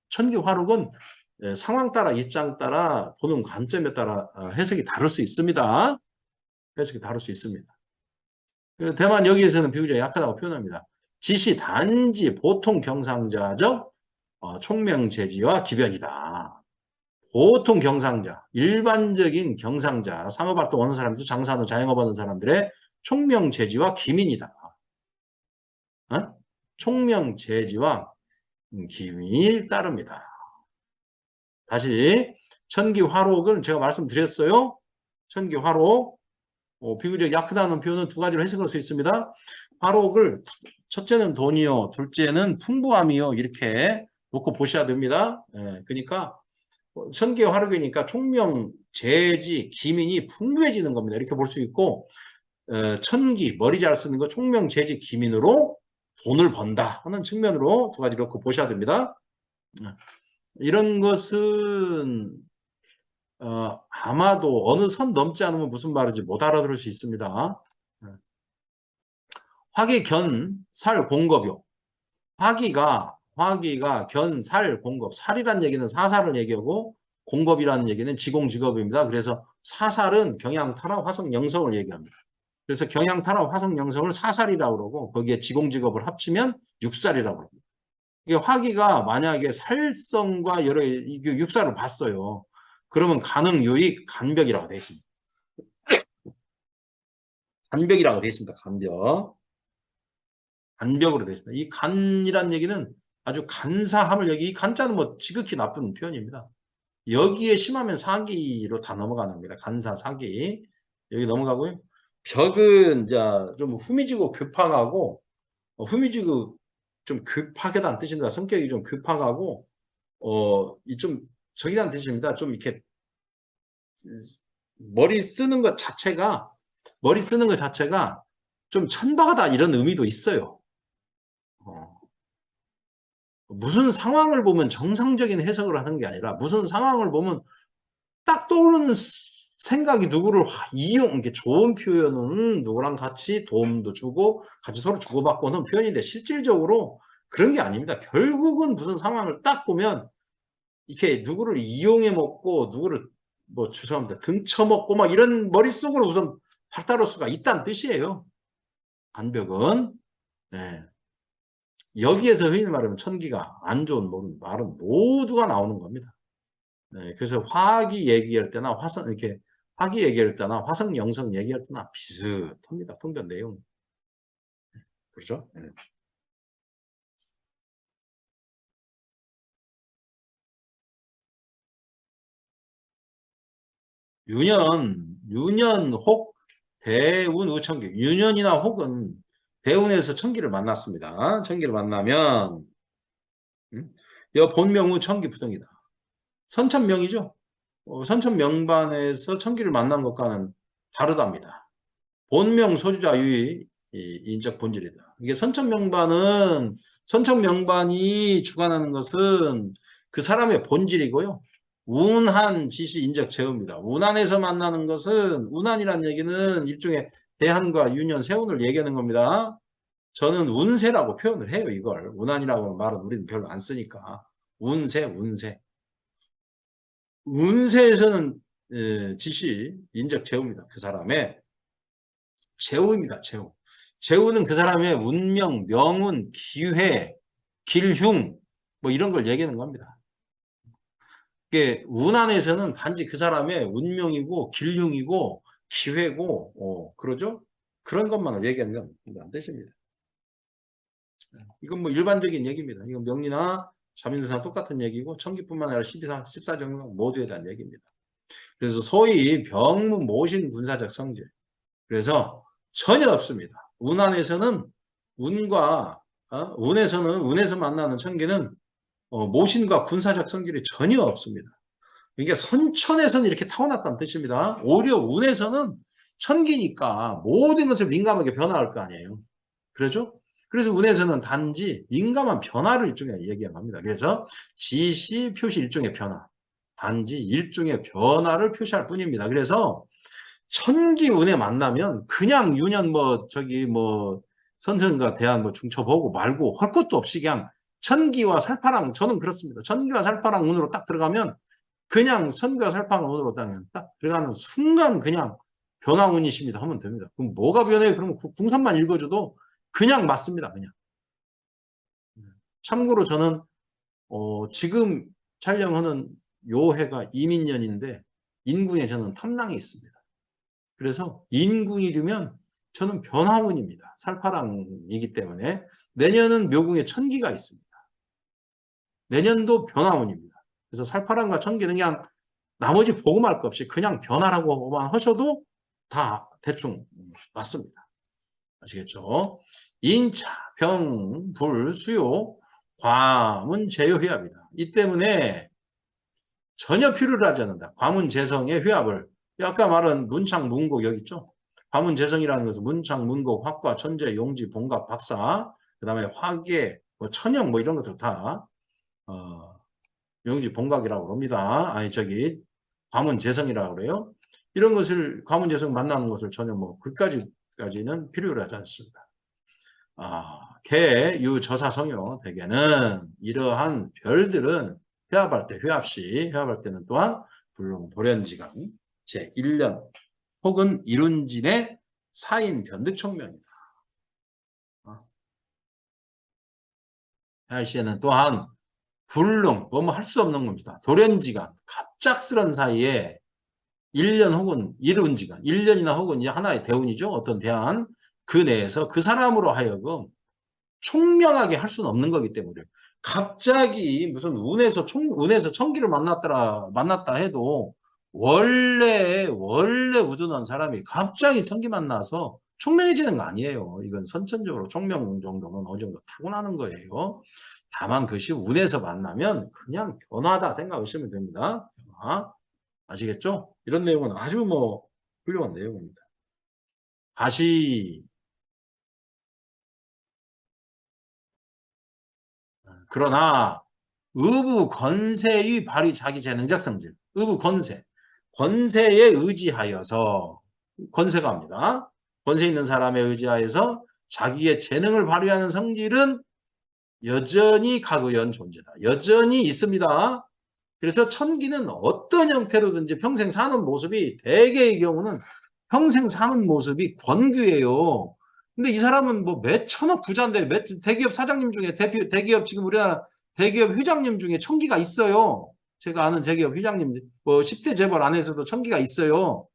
천기 화력은 상황 따라 입장 따라 보는 관점에 따라 해석이 다를 수 있습니다. 해석이 다를 수 있습니다. 다만 여기에서는 비교적 약하다고 표현합니다. 지시 단지 보통 경상자적 총명제지와 기변이다. 보통 경상자, 일반적인 경상자, 상업활동 하는 사람들, 장사하는 자영업하는 사람들의 총명제지와 기민이다. 총명제지와 기민이 따릅니다. 다시 천기화록은 제가 말씀드렸어요. 천기화록 비교적 약하다는 표현은 두 가지로 해석할 수 있습니다. 화록을 첫째는 돈이요, 둘째는 풍부함이요 이렇게 놓고 보셔야 됩니다. 그러니까 천기의 화록이니까 총명, 재지, 기민이 풍부해지는 겁니다. 이렇게 볼 수 있고 천기, 머리 잘 쓰는 거 총명, 재지, 기민으로 돈을 번다 하는 측면으로 두 가지 놓고 보셔야 됩니다. 이런 것은 아마도 어느 선 넘지 않으면 무슨 말인지 못 알아들을 수 있습니다. 화기, 견, 살, 공겁이요. 화기가 견, 살, 공겁. 살이란 얘기는 사살을 얘기하고 공겁이라는 얘기는 지공직업입니다. 그래서 사살은 경양탈화, 화성, 영성을 얘기합니다. 그래서 경양탈화, 화성, 영성을 사살이라고 그러고 거기에 지공직업을 합치면 육살이라고 합니다. 이게 화기가 만약에 살성과 여러 육살을 봤어요. 그러면 간응, 유익, 간벽이라고 되어 있습니다. 간벽이라고 되어 있습니다. 간벽. 간벽으로 되어 있습니다. 이 간이란 얘기는 아주 간사함을 이 간자는 뭐 지극히 나쁜 표현입니다. 여기에 심하면 사기로 다 넘어가는 겁니다. 간사, 사기. 여기 넘어가고요. 벽은 이제 좀 후미지고 급하고 후미지고 좀 급하게다는 뜻입니다. 성격이 좀 급하고 이 좀 저기다는 뜻입니다. 좀 이렇게 머리 쓰는 것 자체가 좀 천박하다 이런 의미도 있어요. 무슨 상황을 보면 정상적인 해석을 하는 게 아니라 무슨 상황을 보면 딱 떠오르는 생각이 누구를 이용, 이게 좋은 표현은 누구랑 같이 도움도 주고 같이 서로 주고받고 하는 표현인데 실질적으로 그런 게 아닙니다. 결국은 무슨 상황을 딱 보면 이렇게 누구를 이용해 먹고 누구를 뭐 죄송합니다. 등쳐먹고 막 이런 머릿속으로 우선 발달할 수가 있다는 뜻이에요. 반벽은. 네. 여기에서 흔히 말하면 천기가 안 좋은 말은 모두가 나오는 겁니다. 네, 그래서 화기 얘기할 때나 화성 이렇게 화기 얘기할 때나 화성 영성 얘기할 때나 비슷합니다. 통변 내용. 그렇죠? 네. 유년, 혹, 대운, 우천기. 유년이나 혹은 대운에서 천기를 만났습니다. 천기를 만나면 여 본명우 천기 부동이다. 선천명이죠. 선천명반에서 천기를 만난 것과는 다르답니다. 본명 소주자 유의 인적 본질이다. 이게 선천명반이 주관하는 것은 그 사람의 본질이고요. 운한 지시 인적 제어입니다. 운한에서 만나는 것은 운한이라는 얘기는 일종의 대한과 유년 세운을 얘기하는 겁니다. 저는 운세라고 표현을 해요. 이걸 운한이라고 말은 우리는 별로 안 쓰니까 운세. 운세에서는 지시 인적 제어입니다. 그 사람의 제후입니다. 제후. 제후는 그 사람의 운명, 명운, 기회, 길흉 뭐 이런 걸 얘기하는 겁니다. 이게 운안에서는 단지 그 사람의 운명이고 길흉이고 기회고 그러죠? 그런 것만을 얘기하는 건 안 되십니다. 이건 뭐 일반적인 얘기입니다. 이건 명리나 자민수상 똑같은 얘기고 천기뿐만 아니라 12상, 14정령 모두에 대한 얘기입니다. 그래서 소위 병문 모신 군사적 성질. 그래서 전혀 없습니다. 운안에서는 운과 운에서 만나는 천기는 모신과 군사적 성질이 전혀 없습니다. 그러니까 선천에서는 이렇게 타고났다는 뜻입니다. 오히려 운에서는 천기니까 모든 것을 민감하게 변화할 거 아니에요. 그렇죠? 그래서 운에서는 단지 민감한 변화를 일종의 얘기한 겁니다. 그래서 지시, 표시 일종의 변화. 단지 일종의 변화를 표시할 뿐입니다. 그래서 천기 운에 만나면 그냥 유년 뭐 저기 뭐 선생과 대한 뭐 중처 보고 말고 할 것도 없이 그냥 천기와 살파랑 저는 그렇습니다. 천기와 살파랑 운으로 딱 들어가면 그냥 천기와 살파랑 운으로 딱 들어가는 순간 그냥 변화운이십니다 하면 됩니다. 그럼 뭐가 변해요? 그러면 궁선만 읽어줘도 그냥 맞습니다. 그냥. 참고로 저는 지금 촬영하는 요 해가 이민년인데 인궁에 저는 탐랑이 있습니다. 그래서 인궁이 되면 저는 변화운입니다. 살파랑이기 때문에 내년은 묘궁에 천기가 있습니다. 내년도 변화운입니다. 그래서 살파랑과 천기는 그냥 나머지 보고말 것 없이 그냥 변화라고만 하셔도 다 대충 맞습니다. 아시겠죠? 인차, 병, 불, 수요, 과문, 제요, 회합이다. 이 때문에 전혀 필요를 하지 않는다. 과문, 재성의 회합을 아까 말한 문창, 문곡 여기 있죠? 과문, 재성이라는 것은 문창, 문곡, 화과, 천재, 용지, 봉갑, 박사 그 다음에 화계, 뭐 천영 뭐 이런 것들 다 용지, 봉각이라고 합니다. 아니 저기 과문, 재성이라고 그래요. 이런 것을 과문, 재성 만나는 것을 전혀 뭐 글까지는 필요를 하지 않습니다. 개, 유, 저사, 성요 대개는 이러한 별들은 회합할 때 회합할 때는 또한 불능, 돌연지간 제1년 혹은 이룬진의 사인 변득청명이다. 할시에는 또한 불능, 뭐뭐 할 수 없는 겁니다. 돌연지간, 갑작스런 사이에 1년 혹은 이룬지간, 1년이나 혹은 이제 하나의 대운이죠. 어떤 대안, 그 내에서 그 사람으로 하여금 총명하게 할 수는 없는 거기 때문에 갑자기 무슨 운에서 천기를 만났다 해도 원래 우둔한 사람이 갑자기 천기 만나서 총명해지는 거 아니에요. 이건 선천적으로 총명 정도는 어느 정도 타고나는 거예요. 다만 그것이 운에서 만나면 그냥 변화다 생각하시면 됩니다. 변화. 아시겠죠? 이런 내용은 아주 뭐 훌륭한 내용입니다. 다시 그러나 의부 건세의 발휘 자기 재능적 성질. 의부 건세. 권세에 의지하여서 권세가 합니다. 권세 있는 사람에 의지하여서 자기의 재능을 발휘하는 성질은 여전히 각의한 존재다. 여전히 있습니다. 그래서 천기는 어떤 형태로든지 평생 사는 모습이 대개의 경우는 평생 사는 모습이 권귀예요. 근데 이 사람은 뭐 몇 천억 부자인데 대기업 사장님 중에 대기업 지금 우리나라 대기업 회장님 중에 천기가 있어요. 제가 아는 대기업 회장님 뭐 10대 재벌 안에서도 천기가 있어요.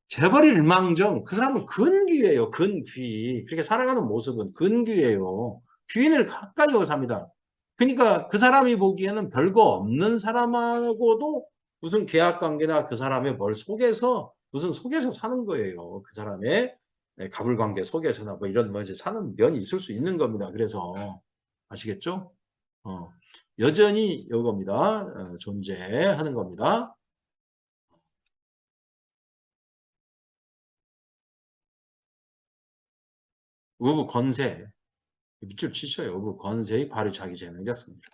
재벌이 일망정 그 사람은 근귀예요. 근귀. 그렇게 살아가는 모습은 근귀예요. 귀인을 가까이 오 삽니다. 그러니까 그 사람이 보기에는 별거 없는 사람하고도 무슨 계약관계나 그 사람의 뭘 속에서 무슨 속에서 사는 거예요. 그 사람의 가불관계 속에서나 뭐 이런 뭐 이제 사는 면이 있을 수 있는 겁니다. 그래서 아시겠죠? 어, 여전히 이겁니다. 존재하는 겁니다. 의부 권세 밑줄 치셔요. 의부 권세의 발휘 자기 재능자습니다.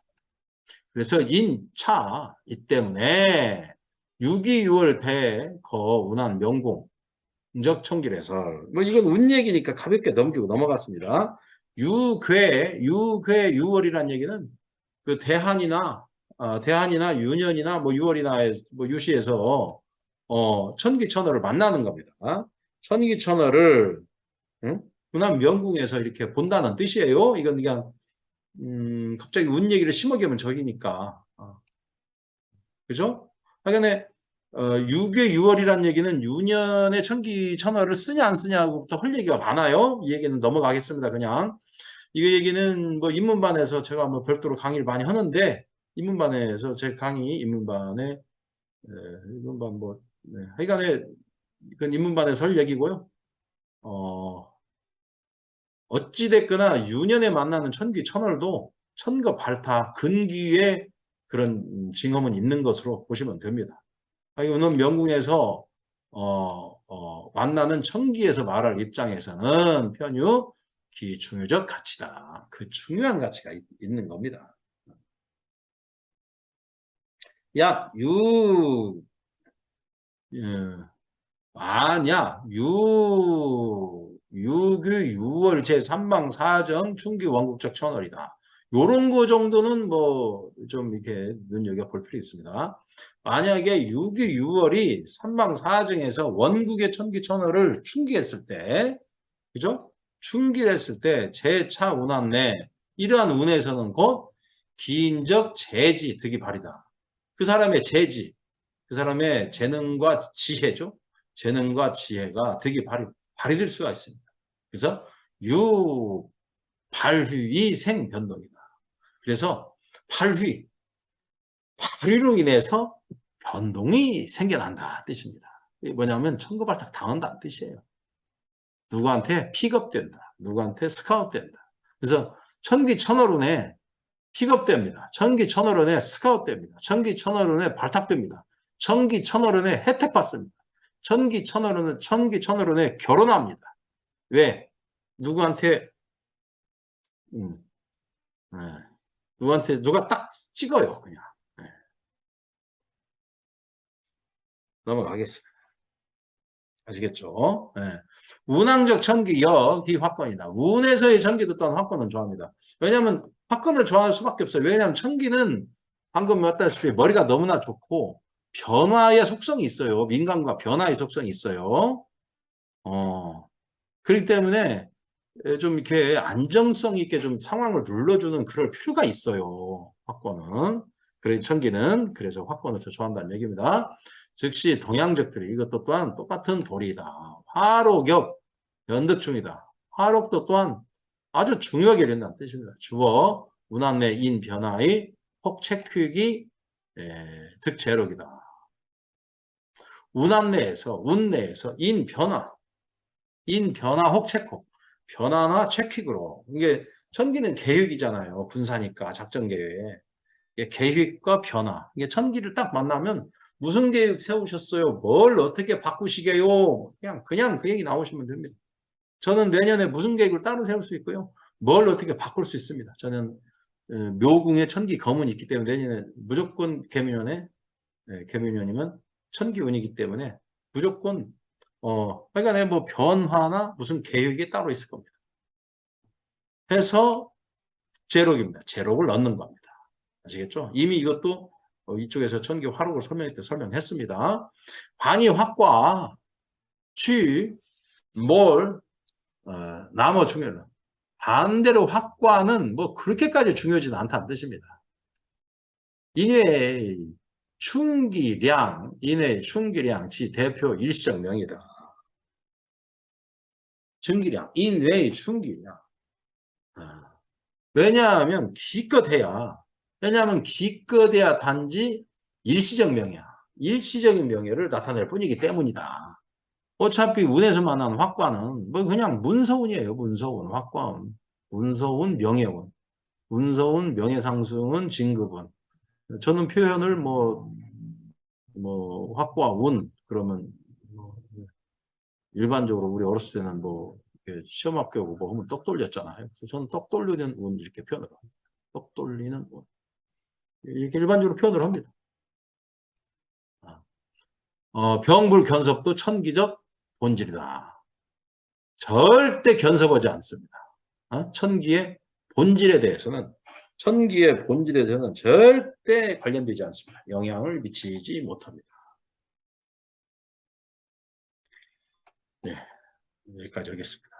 그래서 인차 이 때문에 유기유월 대거운한 명공적 청길해설 뭐 이건 운 얘기니까 가볍게 넘기고 넘어갔습니다. 유괴유월이란 얘기는 그 대한이나 유년이나 뭐 유월이나 뭐 유시에서 천기천어를 만나는 겁니다. 천기천어를 응? 운한 명궁에서 이렇게 본다는 뜻이에요. 이건 그냥 갑자기 운 얘기를 심하게 하면 저기니까. 그죠? 하여간에, 유괴 6월이란 얘기는 유년의 천기 천어를 쓰냐 안 쓰냐부터 할 얘기가 많아요. 이 얘기는 넘어가겠습니다. 그냥. 이 얘기는 뭐 인문반에서 제가 뭐 별도로 강의를 많이 하는데, 인문반에서 제 강의, 인문반 뭐, 네. 하여간에, 그건 인문반에서 할 얘기고요. 어, 어찌됐거나 유년에 만나는 천귀 천월도 천거 발타 근귀의 그런 징험은 있는 것으로 보시면 됩니다. 은은 명궁에서 만나는 천기에서 말할 입장에서는 편유 기중요적 가치다. 그 중요한 가치가 있는 겁니다. 약 예, 아니야. 유규 6월 제3방 사정 충기 원국적 천월이다. 요런 거 정도는 뭐 좀 이렇게 눈여겨볼 필요 있습니다. 만약에 6기 6월이 3방 사정에서 원국의 천기 천월을 충기했을 때, 그죠? 충기했을 때 제차 운한내 이러한 운에서는 곧 기인적 재지 득이 발이다. 그 사람의 재지, 그 사람의 재능과 지혜죠. 재능과 지혜가 되게 발휘될 수가 있습니다. 그래서 유발휘 생변동이다. 그래서 발휘로 인해서 변동이 생겨난다 뜻입니다. 이게 뭐냐면 천거발탁 당한다는 뜻이에요. 누구한테 픽업된다. 누구한테 스카웃된다. 그래서 천기천어론에 픽업됩니다. 천기천어론에 스카웃됩니다. 천기천어론에 발탁됩니다. 천기천어론에 혜택받습니다. 천기천어론에 결혼합니다. 왜? 누구한테 음, 네. 누구한테 누가 딱 찍어요. 그냥. 네. 넘어가겠습니다. 아시겠죠? 네. 운항적 천기역 이 화권이다. 운에서의 천기도 또한 화권은 좋아합니다. 왜냐하면 화권을 좋아할 수밖에 없어요. 왜냐하면 천기는 방금 말했다시피 머리가 너무나 좋고 변화의 속성이 있어요. 민감과 변화의 속성이 있어요. 그렇기 때문에 좀 이렇게 안정성 있게 좀 상황을 눌러주는 그럴 필요가 있어요. 화권은. 그래, 천기는 그래서 화권을 더 좋아한다는 얘기입니다. 즉시 동양적들이 이것도 또한 똑같은 도리이다. 화록역 연득중이다. 화록도 또한 아주 중요하게 된다는 뜻입니다. 주어, 운한내 인 변화의 혹체퀴기 득제록이다. 운한내에서 운내에서 인 변화 혹체콕 변화나 체킥으로 이게 천기는 계획이잖아요. 군사니까 작전 계획. 이게 계획과 변화. 이게 천기를 딱 만나면 무슨 계획 세우셨어요? 뭘 어떻게 바꾸시게요? 그냥 그 얘기 나오시면 됩니다. 저는 내년에 무슨 계획을 따로 세울 수 있고요. 뭘 어떻게 바꿀 수 있습니다. 저는 묘궁에 천기 검문이 있기 때문에 내년에 무조건 개미년에 개미년이면 천기운이기 때문에 무조건 그러니까 내가 뭐 변화나 무슨 계획이 따로 있을 겁니다. 해서 제록입니다. 제록을 넣는 겁니다. 아시겠죠? 이미 이것도 이쪽에서 천기 화록을 설명할 때 설명했습니다. 방위 확과 취, 몰, 나머 중요는 반대로 확과는 뭐 그렇게까지 중요하지는 않다는 뜻입니다. 인외의 충기량, 인외의 충기량, 지 대표 일시적 명이다. 충기량, 인외의 충기량. 왜냐하면 기껏해야 단지 일시적 명예야. 일시적인 명예를 나타낼 뿐이기 때문이다. 어차피 운에서 만난 확과는 뭐 그냥 문서운이에요. 문서운, 확과운, 문서운, 명예운, 문서운, 명예상승운, 진급운. 저는 표현을 확과 운 그러면 뭐 일반적으로 우리 어렸을 때는 뭐 시험 합격하고 뭐 하면 떡 돌렸잖아요. 그래서 저는 떡 돌리는 운 이렇게 표현을 합니다. 떡 돌리는 운. 이렇게 일반적으로 표현을 합니다. 병불견섭도 천기적 본질이다. 절대 견섭하지 않습니다. 천기의 본질에 대해서는 절대 관련되지 않습니다. 영향을 미치지 못합니다. 네, 여기까지 하겠습니다.